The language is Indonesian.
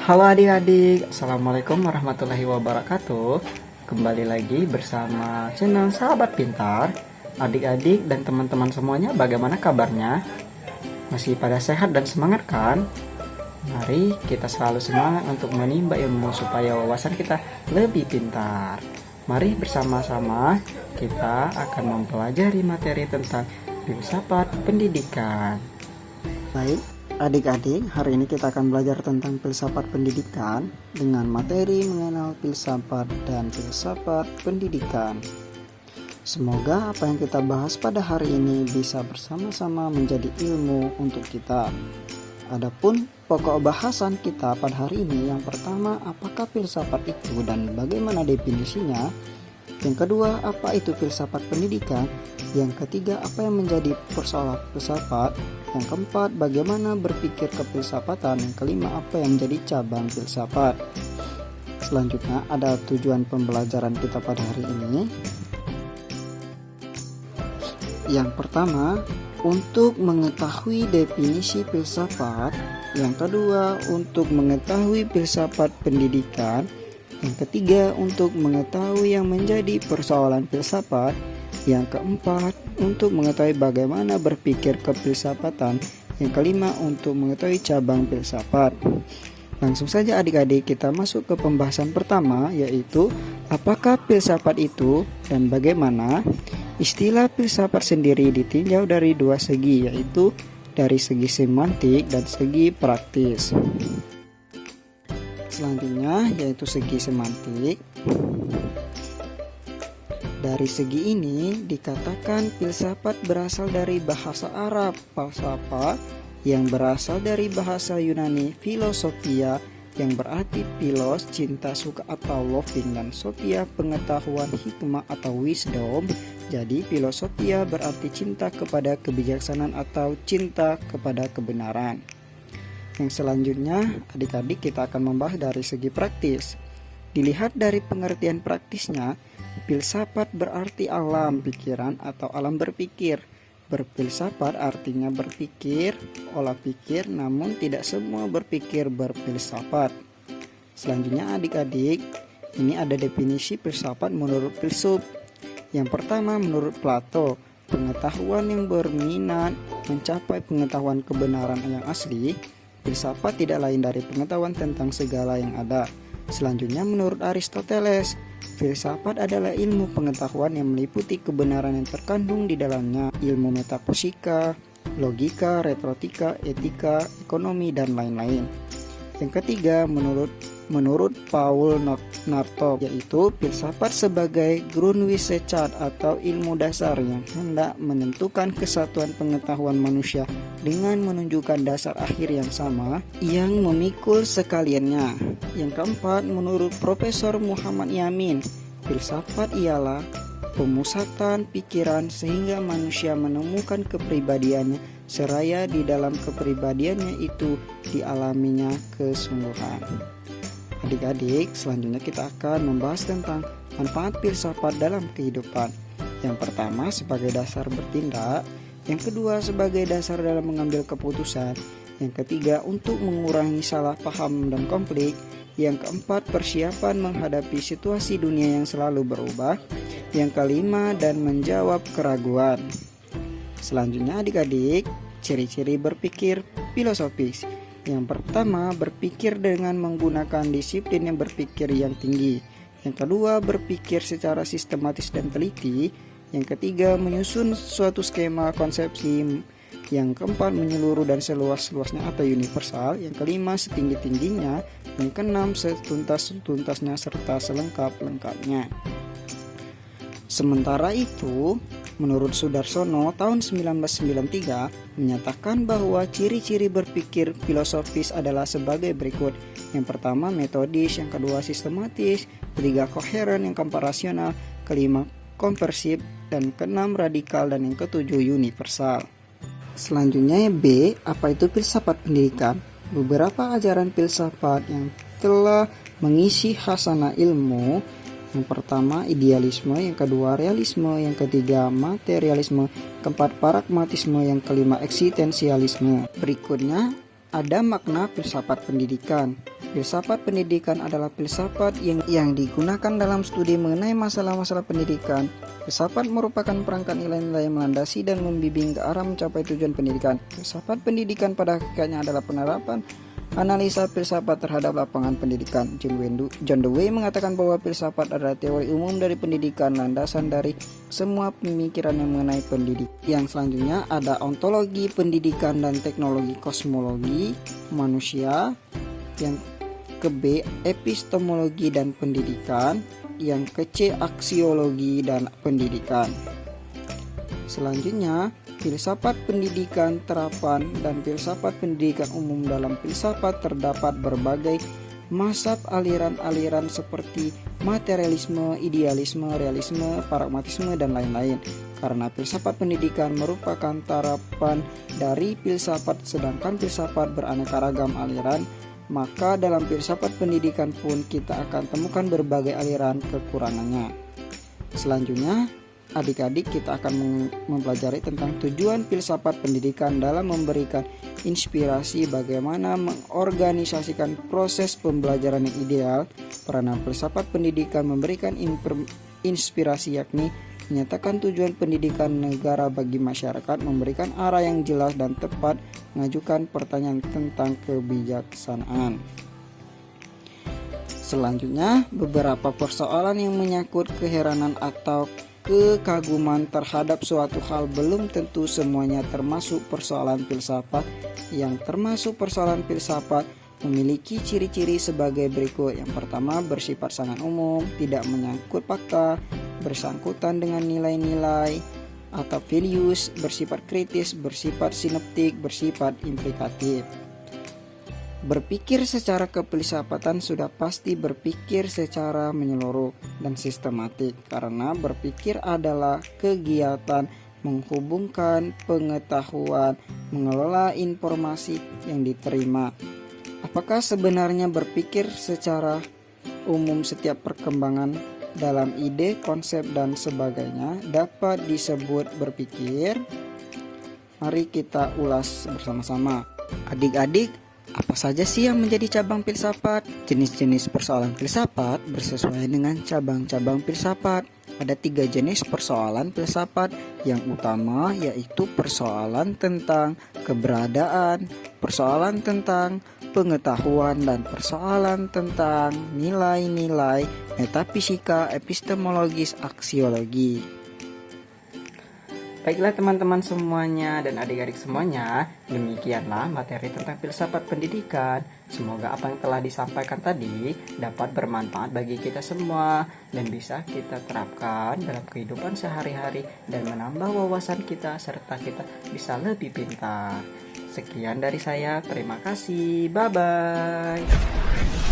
Halo adik-adik, Assalamualaikum warahmatullahi wabarakatuh. Kembali lagi bersama channel Sahabat Pintar. Adik-adik dan teman-teman semuanya, bagaimana kabarnya? Masih pada sehat dan semangat kan? Mari kita selalu semangat untuk menimba ilmu supaya wawasan kita lebih pintar. Mari bersama-sama kita akan mempelajari materi tentang filsafat pendidikan. Baik, adik-adik, hari ini kita akan belajar tentang filsafat pendidikan dengan materi mengenal filsafat dan filsafat pendidikan. Semoga apa yang kita bahas pada hari ini bisa bersama-sama menjadi ilmu untuk kita. Adapun pokok bahasan kita pada hari ini, yang pertama, apakah filsafat itu dan bagaimana definisinya? Yang kedua, apa itu filsafat pendidikan? Yang ketiga, apa yang menjadi persoalan filsafat? Yang keempat, bagaimana berpikir kefilsafatan? Yang kelima, apa yang menjadi cabang filsafat? Selanjutnya, ada tujuan pembelajaran kita pada hari ini. Yang pertama, untuk mengetahui definisi filsafat. Yang kedua, untuk mengetahui filsafat pendidikan. Yang ketiga, untuk mengetahui yang menjadi persoalan filsafat. Yang keempat, untuk mengetahui bagaimana berpikir kefilsafatan. Yang kelima, untuk mengetahui cabang filsafat. Langsung saja adik-adik kita masuk ke pembahasan pertama, yaitu apakah filsafat itu dan bagaimana. Istilah filsafat sendiri ditinjau dari dua segi, yaitu dari segi semantik dan segi praktis. Selanjutnya yaitu segi semantik. Dari segi ini dikatakan filsafat berasal dari bahasa Arab falsafah, yang berasal dari bahasa Yunani filosofia, yang berarti philos cinta, suka atau loving, dan sophia pengetahuan, hikmah atau wisdom. Jadi filosofia berarti cinta kepada kebijaksanaan atau cinta kepada kebenaran. Yang selanjutnya adik-adik kita akan membahas dari segi praktis. Dilihat dari pengertian praktisnya, filsafat berarti alam pikiran atau alam berpikir. Berfilsafat artinya berpikir, olah pikir, namun tidak semua berpikir berfilsafat. Selanjutnya adik-adik, ini ada definisi filsafat menurut filsuf. Yang pertama, menurut Plato, pengetahuan yang berminat mencapai pengetahuan kebenaran yang asli. Filsafat tidak lain dari pengetahuan tentang segala yang ada. Selanjutnya menurut Aristoteles, filsafat adalah ilmu pengetahuan yang meliputi kebenaran yang terkandung di dalamnya, ilmu metafisika, logika, retorika, etika, ekonomi, dan lain-lain. Yang ketiga, menurut Paul Nartov, yaitu filsafat sebagai Grundwissenschaft atau ilmu dasar yang hendak menentukan kesatuan pengetahuan manusia dengan menunjukkan dasar akhir yang sama yang memikul sekaliannya. Yang keempat, menurut Profesor Muhammad Yamin, filsafat ialah pemusatan pikiran sehingga manusia menemukan kepribadiannya, seraya di dalam kepribadiannya itu dialaminya kesungguhan. Adik-adik, selanjutnya kita akan membahas tentang manfaat filsafat dalam kehidupan. Yang pertama, sebagai dasar bertindak. Yang kedua, sebagai dasar dalam mengambil keputusan. Yang ketiga, untuk mengurangi salah paham dan konflik. Yang keempat, persiapan menghadapi situasi dunia yang selalu berubah. Yang kelima, dan menjawab keraguan. Selanjutnya adik-adik, ciri-ciri berpikir filosofis. Yang pertama, berpikir dengan menggunakan disiplin yang berpikir yang tinggi. Yang kedua, berpikir secara sistematis dan teliti. Yang ketiga, menyusun suatu skema konsepsi. Yang keempat, menyeluruh dan seluas-luasnya atau universal. Yang kelima, setinggi-tingginya. Yang keenam, setuntas-tuntasnya serta selengkap-lengkapnya. Sementara itu, menurut Sudarsono tahun 1993 menyatakan bahwa ciri-ciri berpikir filosofis adalah sebagai berikut. Yang pertama, metodis. Yang kedua, sistematis. Ketiga, koheren. Yang keempat, rasional. Kelima, konversif. Dan keenam, radikal. Dan yang ketujuh, universal. Selanjutnya B, apa itu filsafat pendidikan? Beberapa ajaran filsafat yang telah mengisi khasanah ilmu. Yang pertama idealisme, yang kedua realisme, yang ketiga materialisme, keempat pragmatisme, yang kelima eksistensialisme. Berikutnya ada makna filsafat pendidikan. Filsafat pendidikan adalah filsafat yang digunakan dalam studi mengenai masalah-masalah pendidikan. Filsafat merupakan perangkat nilai-nilai yang melandasi dan membimbing ke arah mencapai tujuan pendidikan. Filsafat pendidikan pada hakikatnya adalah penerapan analisa filsafat terhadap lapangan pendidikan. John Dewey mengatakan bahwa filsafat adalah teori umum dari pendidikan, landasan dari semua pemikiran yang mengenai pendidikan. Yang selanjutnya ada ontologi pendidikan dan teknologi kosmologi manusia. Yang ke B, epistemologi dan pendidikan. Yang ke C, aksiologi dan pendidikan. Selanjutnya, filsafat pendidikan terapan dan filsafat pendidikan umum. Dalam filsafat terdapat berbagai mazhab aliran-aliran seperti materialisme, idealisme, realisme, pragmatisme, dan lain-lain. Karena filsafat pendidikan merupakan terapan dari filsafat, sedangkan filsafat beraneka ragam aliran, maka dalam filsafat pendidikan pun kita akan temukan berbagai aliran kekurangannya. Selanjutnya, adik-adik kita akan mempelajari tentang tujuan filsafat pendidikan dalam memberikan inspirasi bagaimana mengorganisasikan proses pembelajaran yang ideal. Peranan filsafat pendidikan memberikan inspirasi, yakni menyatakan tujuan pendidikan negara bagi masyarakat, memberikan arah yang jelas dan tepat, mengajukan pertanyaan tentang kebijaksanaan. Selanjutnya, beberapa persoalan yang menyangkut keheranan atau kekaguman terhadap suatu hal belum tentu semuanya termasuk persoalan filsafat. Yang termasuk persoalan filsafat memiliki ciri-ciri sebagai berikut. Yang pertama, bersifat sangat umum, tidak menyangkut fakta, bersangkutan dengan nilai-nilai atau values, bersifat kritis, bersifat sinoptik, bersifat implikatif. Berpikir secara kefilsafatan sudah pasti berpikir secara menyeluruh dan sistematik, karena berpikir adalah kegiatan menghubungkan pengetahuan, mengelola informasi yang diterima. Apakah sebenarnya berpikir secara umum setiap perkembangan dalam ide, konsep, dan sebagainya dapat disebut berpikir? Mari kita ulas bersama-sama. Adik-adik, apa saja sih yang menjadi cabang filsafat? Jenis-jenis persoalan filsafat bersesuaian dengan cabang-cabang filsafat. Ada 3 jenis persoalan filsafat. Yang utama yaitu persoalan tentang keberadaan, persoalan tentang pengetahuan, dan persoalan tentang nilai-nilai metafisika, epistemologis, aksiologi. Baiklah teman-teman semuanya dan adik-adik semuanya, demikianlah materi tentang filsafat pendidikan. Semoga apa yang telah disampaikan tadi dapat bermanfaat bagi kita semua dan bisa kita terapkan dalam kehidupan sehari-hari dan menambah wawasan kita serta kita bisa lebih pintar. Sekian dari saya, terima kasih, bye-bye.